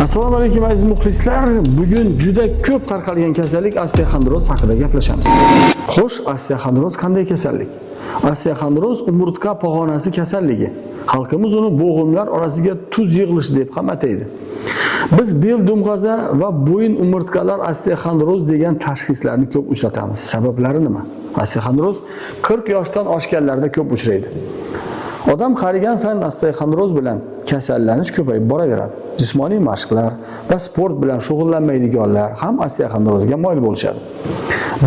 Assalomu alaykum aziz muxlislar. Bugun juda ko'p tarqalgan kasallik osteoxondroz haqida gaplashamiz. Xo'sh, osteoxondroz qanday kasallik? Osteoxondroz umurtqa pog'onasi kasalligi. Xalqimiz uni bo'g'imlar orasiga tuz yig'ilishi deb ham ataydi. Biz bel dumg'aza va bo'yin umurtqalar osteoxondroz degan tashxislarni ko'p uchratamiz. Sabablari nima? Osteoxondroz 40 yoshdan oshganlarda ko'p uchraydi. Odam qarigan sayin osteoxondroz bilan kasallanish ko'payib boraveradi. Jismoniy mashqlar va sport bilan shug'ullanmaydiganlar ham osteoxondrozga moyil bo'lishadi.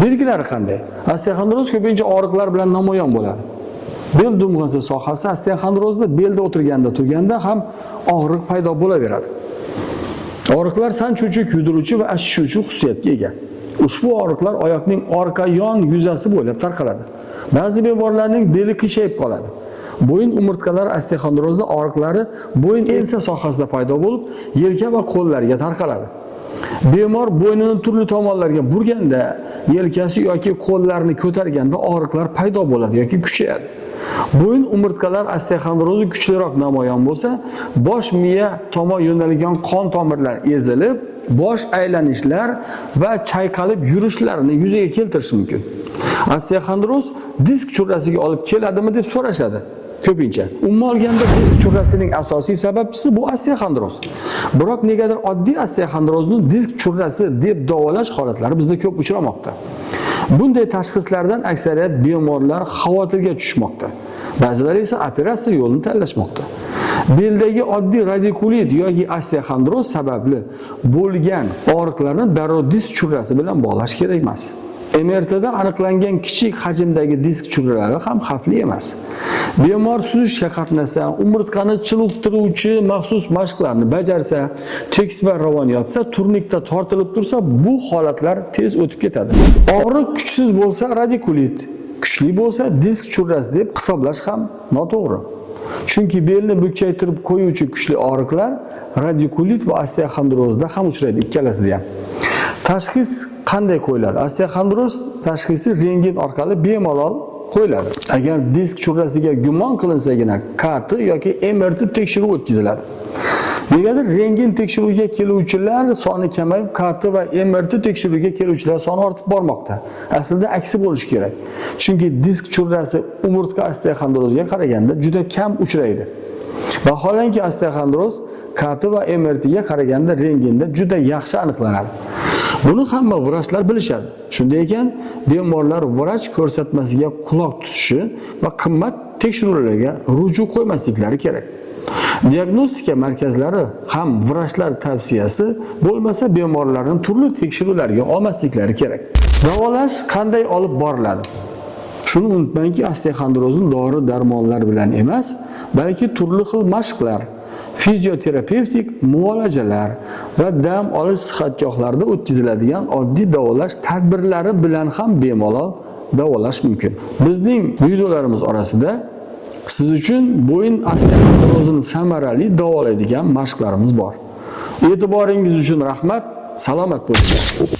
Belgilari qanday? Osteoxondroz ko'pincha og'riqlar bilan namoyon bo'ladi. Bel dumg'asi sohasi osteoxondrozda belda o'tirganda turganda ham og'riq paydo bo'laveradi. Og'riqlar sanchuvchi, kuydiruvchi va achishuvchi xususiyatga ega. Ushbu og'riqlar oyoqning orqa yon yuzasi bo'ylab tarqaladi. Ba'zi bemorlarning beli qiyshayib qoladi. Bo'yin umurtqalari osteoxondrozda og'riqlari bo'yin ensa sohasida paydo bo'lib, yelka va qo'llarga tarqaladi. Bemor bo'ynini turli tomonlarga burganda, yelkasi yoki qo'llarini ko'targanda og'riqlar paydo bo'ladi yoki kuchayadi. Bo'yin umurtqalari osteoxondrozi kuchliroq namoyon bo'lsa, bosh miya tomon yo'nalgan qon tomirlar ezilib, bosh aylanishlar va chayqalib yurishlarini yuzaga keltirishi mumkin. Osteoxondroz disk churrasiga olib keladimi deb so'rashadi. Ko'pincha umuman olganda disk churrasining asosiy sababchisi bu osteoxondroz. Biroq negadir oddiy osteoxondrozni disk churrasi deb davolash holatlari bizda ko'p uchramoqda. Bunday tashxislardan aksariyat bemorlar xavotirga tushmoqda. Ba'zilari esa operatsiya yo'lini tanlashmoqda. Beldagi oddiy radikulit yoki osteoxondroz sababli bo'lgan og'riqlarni darrov disk churrasi bilan bog'lash kerak emas. MRTda aniqlangan kichik hajmdagi disk churralari ham xavfli emas. Bemor suzishga qatnashsa, umurtqani chiniqtiruvchi maxsus mashqlarni bajarsa, tekis va ravon yotsa, turnikda tortilib tursa, bu holatlar tez o'tib ketadi. Og'riq kuchsiz bo'lsa radikulit, kuchli bo'lsa disk churrasi deb hisoblash ham noto'g'ri. Chunki belni bukchaytirib qo'yuvchi kuchli og'riqlar radikulit va osteoxondrozda ham uchraydi, ikkalasida ham. Tashxis qanday qo'yiladi? Osteoxondroz tashxisi rentgen orqali bemalol qo'yiladi. Agar disk churrasiga gumon qilinsagina KT yoki MRT tekshiruv o'tkaziladi. Negadir rentgen tekshiruviga keluvchilar soni kamayib, KT va MRT tekshiruviga keluvchilar soni ortib bormoqda. Aslida aksi bo'lishi kerak. Chunki disk churrasi umurtqa osteoxondroziga qaraganda juda kam uchraydi. Vaholanki osteoxondroz KT va MRT ga qaraganda rentgenda juda yaxshi aniqlanadi. Buni hamma vrachlar bilishadi. Shunday ekan, bemorlar vrach ko'rsatmasiga quloq tutishi va qimmat tekshiruvlarga ruju qo'ymasliklari kerak. Diagnostika markazlari ham vrachlar tavsiyasi bo'lmasa bemorlarni turli tekshiruvlarga olmasliklari kerak. Davolash qanday olib boriladi? Shuni unutmangki, osteoxondrozni dori-darmonlar bilan emas, balki turli xil mashqlar, fizioterapevtik muolajalar va dam olish sihatgohlarida o'tkaziladigan oddiy davolash tadbirlari bilan ham bemalol davolash mumkin. Bizning videolarimiz orasida siz uchun bo'yin osteoxondrozini samarali davolaydigan mashqlarimiz bor. E'tiboringiz uchun rahmat, salomat bo'ling.